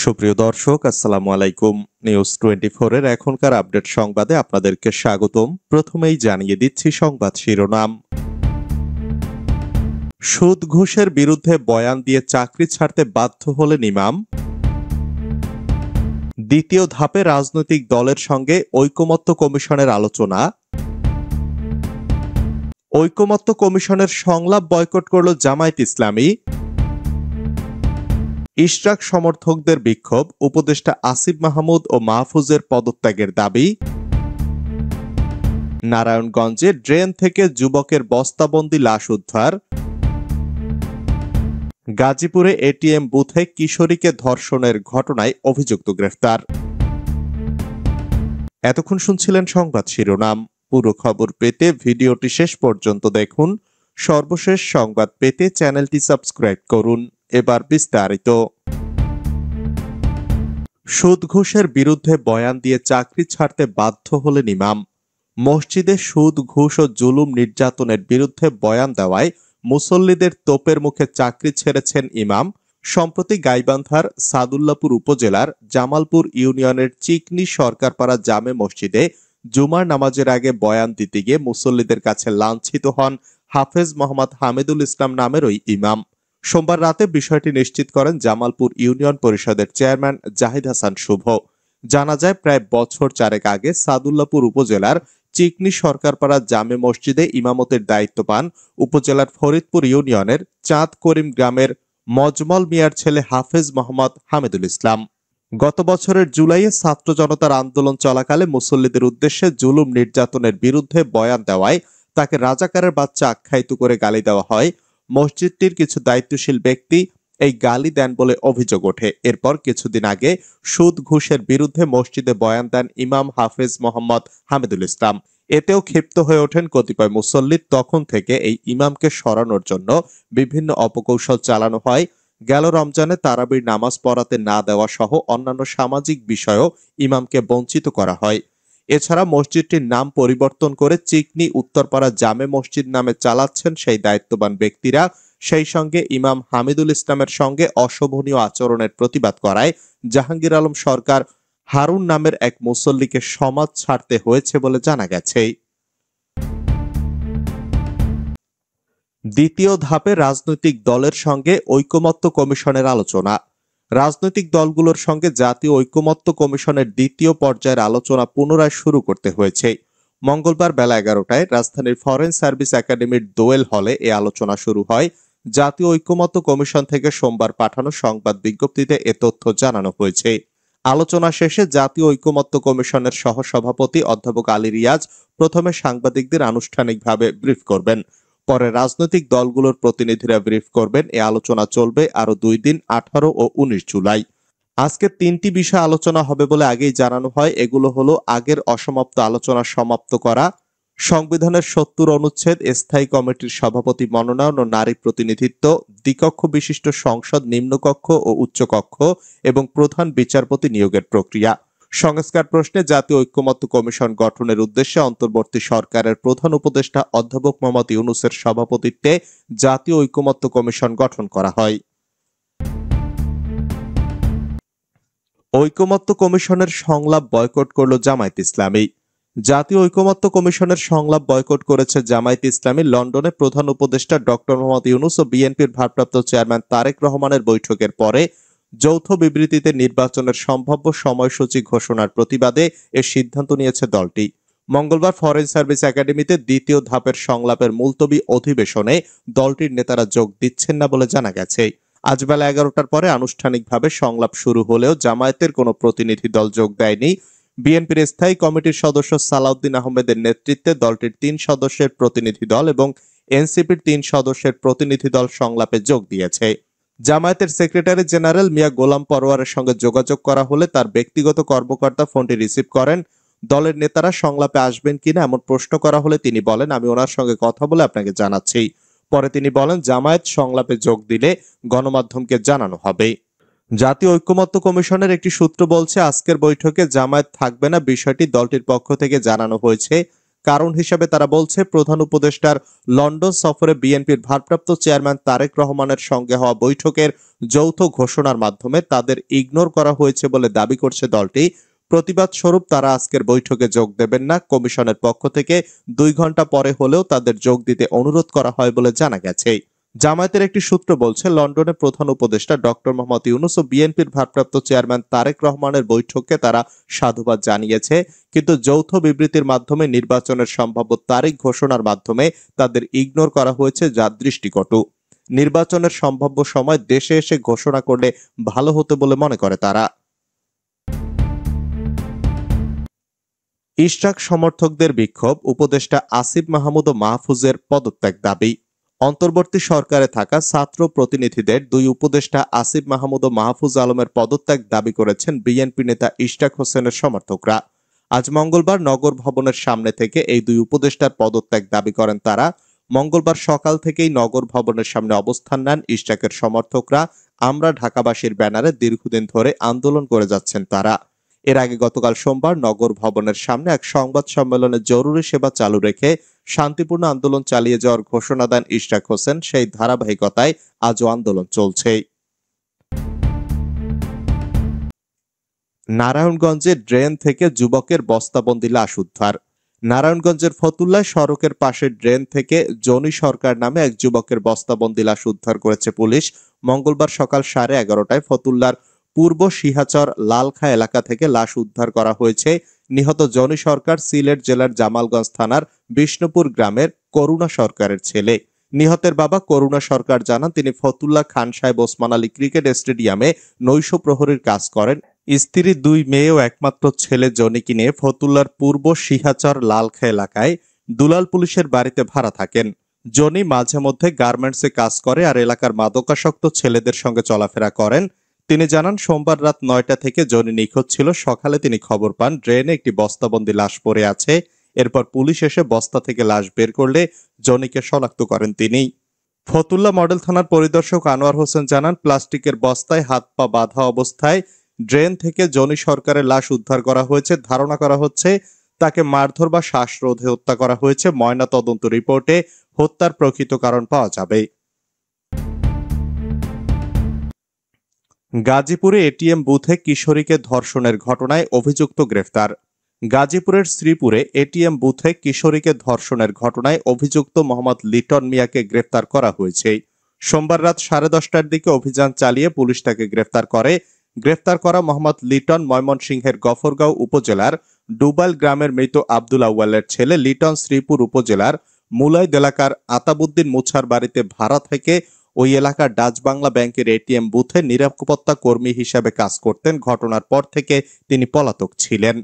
সুপ্রিয় দর্শক, আসসালামু আলাইকুম। নিউজ 24 এর এখনকার আপডেট সংবাদে আপনাদেরকে স্বাগতম। প্রথমেই জানিয়ে দিচ্ছি সংবাদ শিরোনাম। সুদ ঘুষের বিরুদ্ধে বয়ান দিয়ে চাকরি ছাড়তে বাধ্য হলেন ইমাম। দ্বিতীয় ধাপে রাজনৈতিক দলের সঙ্গে ঐকমত্য কমিশনের আলোচনা। ঐকমত্য কমিশনের সংলাপ বয়কট করল জামায়াত ইসলামী। ইশরাক সমর্থকদের বিক্ষোভ, উপদেষ্টা আসিফ মাহমুদ ও মাহফুজের পদত্যাগের দাবি। নারায়ণগঞ্জে ড্রেন থেকে যুবকের বস্তাবন্দি লাশ উদ্ধার। গাজীপুরে এটিএম বুথে কিশোরীকে ধর্ষণের ঘটনায় অভিযুক্ত গ্রেফতার। এতক্ষণ শুনছিলেন সংবাদ শিরোনাম। পুরো খবর পেতে ভিডিওটি শেষ পর্যন্ত দেখুন। সর্বশেষ সংবাদ পেতে চ্যানেলটি সাবস্ক্রাইব করুন। এবার বিস্তারিত। সুদ ঘুষের বিরুদ্ধে বয়ান দিয়ে চাকরি ছাড়তে বাধ্য হলেন ইমাম। মসজিদে সুদ ঘুষ ও জুলুম নির্যাতনের বিরুদ্ধে বয়ান দেওয়ায় মুসল্লিদের তোপের মুখে চাকরি ছেড়েছেন ইমাম। সম্প্রতি গাইবান্ধার সাদুল্লাপুর উপজেলার জামালপুর ইউনিয়নের চিকনি সরকারপাড়া জামে মসজিদে জুমার নামাজের আগে বয়ান দিতে গিয়ে মুসল্লিদের কাছে লাঞ্ছিত হন হাফেজ মোহাম্মদ হামিদুল ইসলাম নামের ওই ইমাম। সোমবার রাতে বিষয়টি নিশ্চিত করেন জামালপুর ইউনিয়ন পরিষদের চেয়ারম্যান জাহিদ হাসান শুভ। জানা যায়, প্রায় বছর চারেক আগে সাদুল্লাপুর উপজেলার চিকনি সরকারপাড়া জামে মসজিদে ইমামতের দায়িত্ব পান উপজেলার ফরিদপুর ইউনিয়নের চাঁদ করিম গ্রামের মজমল মিয়ার ছেলে হাফেজ মোহাম্মদ হামিদুল ইসলাম। গত বছরের জুলাইয়ে ছাত্র জনতার আন্দোলন চলাকালে মুসল্লিদের উদ্দেশ্যে জুলুম নির্যাতনের বিরুদ্ধে বয়ান দেওয়ায় তাকে রাজাকারের বাচ্চা আখ্যায়িত করে গালি দেওয়া হয়। মসজিদটির কিছু দায়িত্বশীল ব্যক্তি এই গালি দেন বলে অভিযোগ ওঠে। এরপর কিছুদিন আগে সুদ ঘুষের বিরুদ্ধে মসজিদে বয়ান দেন ইমাম হাফেজ মোহাম্মদ হামিদুল ইসলাম। এতেও ক্ষিপ্ত হয়ে ওঠেন কতিপয় মুসল্লি। তখন থেকে এই ইমামকে সরানোর জন্য বিভিন্ন অপকৌশল চালানো হয়। গেল রমজানে তারাবির নামাজ পড়াতে না দেওয়া সহ অন্যান্য সামাজিক বিষয়েও ইমামকে বঞ্চিত করা হয়। এছাড়া মসজিদটির নাম পরিবর্তন করে চিকনি উত্তরপাড়া জামে মসজিদ নামে চালাচ্ছেন সেই দায়িত্ববান ব্যক্তিরা। সেই সঙ্গে ইমাম হামিদুল ইসলামের সঙ্গে অশোভনীয় আচরণের প্রতিবাদ করায় জাহাঙ্গীর আলম সরকার হারুন নামের এক মুসল্লিকে সমাজ ছাড়তে হয়েছে বলে জানা গেছে। দ্বিতীয় ধাপে রাজনৈতিক দলের সঙ্গে ঐকমত্য কমিশনের আলোচনা। রাজনৈতিক দলগুলোর সঙ্গে জাতীয় ঐকমত্য কমিশনের দ্বিতীয় পর্যায়ের আলোচনা পুনরায় শুরু করতে হয়েছে। মঙ্গলবার বেলা 11টায় রাজধানীর ফরেন সার্ভিস একাডেমির দোয়েল হলে এ আলোচনা শুরু হয়। জাতীয় ঐকমত্য কমিশন থেকে সোমবার পাঠানো সংবাদ বিজ্ঞপ্তিতে এ তথ্য জানানো হয়েছে। আলোচনা শেষে জাতীয় ঐকমত্য কমিশনের সহসভাপতি অধ্যাপক আলী রিয়াজ প্রথমে সাংবাদিকদের আনুষ্ঠানিকভাবে ব্রিফ করবেন। পরে রাজনৈতিক দলগুলোর প্রতিনিধিরা ব্রিফ করবেন। এ আলোচনা চলবে আরো 2 দিন, 18 ও 19 জুলাই। আজকে 3টি বিষয় আলোচনা হবে বলে আগেই জানানো হয়। এগুলো হলো আগের অসমাপ্ত আলোচনা সমাপ্ত করা, সংবিধানের 70 অনুচ্ছেদ, স্থায়ী কমিটির সভাপতি মনোনয়ন ও নারী প্রতিনিধিত্ব, দ্বিকক্ষ বিশিষ্ট সংসদ নিম্নকক্ষ ও উচ্চকক্ষ এবং প্রধান বিচারপতি নিয়োগের প্রক্রিয়া। সংস্কার প্রশ্নে জাতীয় ঐকমত্য কমিশন গঠনের উদ্দেশ্যে অন্তর্বর্তী সরকারের প্রধান উপদেষ্টা অধ্যাপক মোহাম্মদ ইউনূসের সভাপতিত্বে জাতীয় ঐকমত্য কমিশন গঠন করা হয়। ঐকমত্য কমিশনের সংলাপ বয়কট করল জামায়াত ইসলামী। জাতীয় ঐকমত্য কমিশনের সংলাপ বয়কট করেছে জামায়াত ইসলামী। লন্ডনে প্রধান উপদেষ্টা ডক্টর মোহাম্মদ ইউনূস ও বিএনপির ভারপ্রাপ্ত চেয়ারম্যান তারেক রহমানের বৈঠকের পরে যৌথ বিবৃতিতে নির্বাচনের সম্ভাব্য সময়সূচি ঘোষণার প্রতিবাদে এ সিদ্ধান্ত নিয়েছে দলটি। মঙ্গলবার ফরেন সার্ভিস একাডেমিতে দ্বিতীয় ধাপের সংলাপের মুলতবি অধিবেশনে দলটির নেতারা যোগ দিচ্ছেন না বলে জানা গেছে। আজ বেলা 11টার পরে আনুষ্ঠানিকভাবে সংলাপ শুরু হলেও জামায়াতের কোনো প্রতিনিধি দল যোগ দেয়নি। বিএনপির স্থায়ী কমিটির সদস্য সালাউদ্দিন আহমেদের নেতৃত্বে দলটির 3 সদস্যের প্রতিনিধি দল এবং এনসিপির 3 সদস্যের প্রতিনিধি দল সংলাপে যোগ দিয়েছে। জামায়াতের সেক্রেটারি জেনারেল মিয়া গোলাম পরোয়ারের সঙ্গে যোগাযোগ করা হলে তার ব্যক্তিগত কর্মকর্তা ফোনটি রিসিভ করেন। দলের নেতারা সংলাপে আসবেন কিনা এমন প্রশ্ন করা হলে তিনি বলেন, আমি ওনার সঙ্গে কথা বলে আপনাকে জানাচ্ছি। পরে তিনি বলেন, জামায়াত সংলাপে যোগ দিলে গণমাধ্যমকে জানানো হবে। জাতীয় ঐকমত্য কমিশনের একটি সূত্র বলছে, আজকের বৈঠকে জামায়াত থাকবে না। বিষয়টি দলটির পক্ষ থেকে জানানো হয়েছে। কারণ হিসেবে তারা বলছে, প্রধান উপদেষ্টার লন্ডন সফরে বিএনপির ভারপ্রাপ্ত চেয়ারম্যান তারেক রহমানের সঙ্গে হওয়া বৈঠকের যৌথ ঘোষণার মাধ্যমে তাদের ইগনোর করা হয়েছে বলে দাবি করছে দলটি। প্রতিবাদ স্বরূপ তারা আজকের বৈঠকে যোগ দেবেন না। কমিশনের পক্ষ থেকে 2 ঘন্টা পরে হলেও তাদের যোগ দিতে অনুরোধ করা হয় বলে জানা গেছে। জামায়াতের একটি সূত্র বলছে, লন্ডনে প্রধান উপদেষ্টা ডক্টর মোহাম্মদ ইউনূস ও বিএনপির ভারপ্রাপ্ত চেয়ারম্যান তারেক রহমানের বৈঠককে তারা সাধুবাদ জানিয়েছে, কিন্তু যৌথ বিবৃতির মাধ্যমে নির্বাচনের সম্ভাব্য তারিখ ঘোষণার মাধ্যমে তাদের ইগনোর করা হয়েছে, যা দৃষ্টিকটু। নির্বাচনের সম্ভাব্য সময় দেশে এসে ঘোষণা করলে ভালো হতো বলে মনে করে তারা। ইশরাক সমর্থকদের বিক্ষোভ, উপদেষ্টা আসিফ মাহমুদ ও মাহফুজের পদত্যাগ দাবি। অন্তর্বর্তী সরকারে থাকা ছাত্র প্রতিনিধিদের 2 উপদেষ্টা আসিফ মাহমুদ ও মাহফুজ আলমের পদত্যাগ দাবি করেছেন বিএনপি নেতা ইশরাক হোসেনের সমর্থকরা। আজ মঙ্গলবার নগর ভবনের সামনে থেকে এই 2 উপদেষ্টার পদত্যাগ দাবি করেন তারা। মঙ্গলবার সকাল থেকেই নগর ভবনের সামনে অবস্থান নেন ইশরাকের সমর্থকরা। আমরা ঢাকাবাসীর ব্যানারে দীর্ঘদিন ধরে আন্দোলন করে যাচ্ছেন তারা। এর আগে গতকাল সোমবার নগর ভবনের সামনে এক সংবাদ সম্মেলনে জরুরি সেবা চালু রেখে শান্তিপূর্ণ আন্দোলন চালিয়ে যাওয়ার ঘোষণা দেন ইশরাক হোসেন। সেই ধারাবাহিকতায় আজও আন্দোলন চলছে। নারায়ণগঞ্জে ড্রেন থেকে যুবকের বস্তাবন্দি লাশ উদ্ধার। নারায়ণগঞ্জের ফতুল্লায় সড়কের পাশে ড্রেন থেকে জনি সরকার নামে এক যুবকের বস্তাবন্দি লাশ উদ্ধার করেছে পুলিশ। মঙ্গলবার সকাল 11:30টায় ফতুল্লার পূর্ব সিহাচর লালখা এলাকা থেকে লাশ উদ্ধার করা হয়েছে। নিহত জনি সরকার সিলেট জেলার জামালগঞ্জ থানার বিষ্ণুপুর গ্রামের করুণা সরকারের ছেলে। নিহতের বাবা করুণা সরকার জানান, তিনি ফতুল্লা খান সাহেব ওসমান আলী ক্রিকেট স্টেডিয়ামে নৈশ প্রহরীর কাজ করেন। স্ত্রী, 2 মেয়ে ও একমাত্র ছেলে জনিকে নিয়ে ফতুল্লার পূর্ব সিহাচর লালখা এলাকায় দুলাল পুলিশের বাড়িতে ভাড়া থাকেন। জনি মাঝে মধ্যে গার্মেন্টসে কাজ করে আর এলাকার মাদকাসক্ত ছেলেদের সঙ্গে চলাফেরা করেন। তিনি জানান, সোমবার রাত 9টা থেকে জনি নিখোঁজ ছিল। সকালে তিনি খবর পান ড্রেনে একটি বস্তাবন্দি লাশ পড়ে আছে। এরপর পুলিশ এসে বস্তা থেকে লাশ বের করলে জনিকে শনাক্ত করেন তিনি। ফতুল্লা মডেল থানার পরিদর্শক আনোয়ার হোসেন জানান, প্লাস্টিকের বস্তায় হাত পা বাঁধা অবস্থায় ড্রেন থেকে জনি সরকারের লাশ উদ্ধার করা হয়েছে। ধারণা করা হচ্ছে তাকে মারধর বা শ্বাসরোধে হত্যা করা হয়েছে। ময়না তদন্ত রিপোর্টে হত্যার প্রকৃত কারণ পাওয়া যাবে। গাজীপুরে এটিএম বুথে কিশোরীকে ধর্ষণের ঘটনায় অভিযুক্ত গ্রেফতার। গাজীপুরের শ্রীপুরে এটিএম বুথে কিশোরীকে ধর্ষণের ঘটনায় অভিযুক্ত মোহাম্মদ লিটন মিয়াকে গ্রেফতার করা হয়েছে। সোমবার রাত 10:30টার দিকে অভিযান চালিয়ে পুলিশ তাকে গ্রেফতার করে। গ্রেফতার করা মোহাম্মদ লিটন ময়মনসিংহের গফরগাঁও উপজেলার ডুবাইল গ্রামের মৃত আব্দুল আউয়ালের ছেলে। লিটন শ্রীপুর উপজেলার মুলাইদ এলাকার আতাবুদ্দিন মুছার বাড়িতে ভাড়া থেকে ওই এলাকার ডাচ বাংলা ব্যাংকের এটিএম বুথে নিরাপত্তা কর্মী হিসেবে কাজ করতেন। ঘটনার পর থেকে তিনি পলাতক ছিলেন।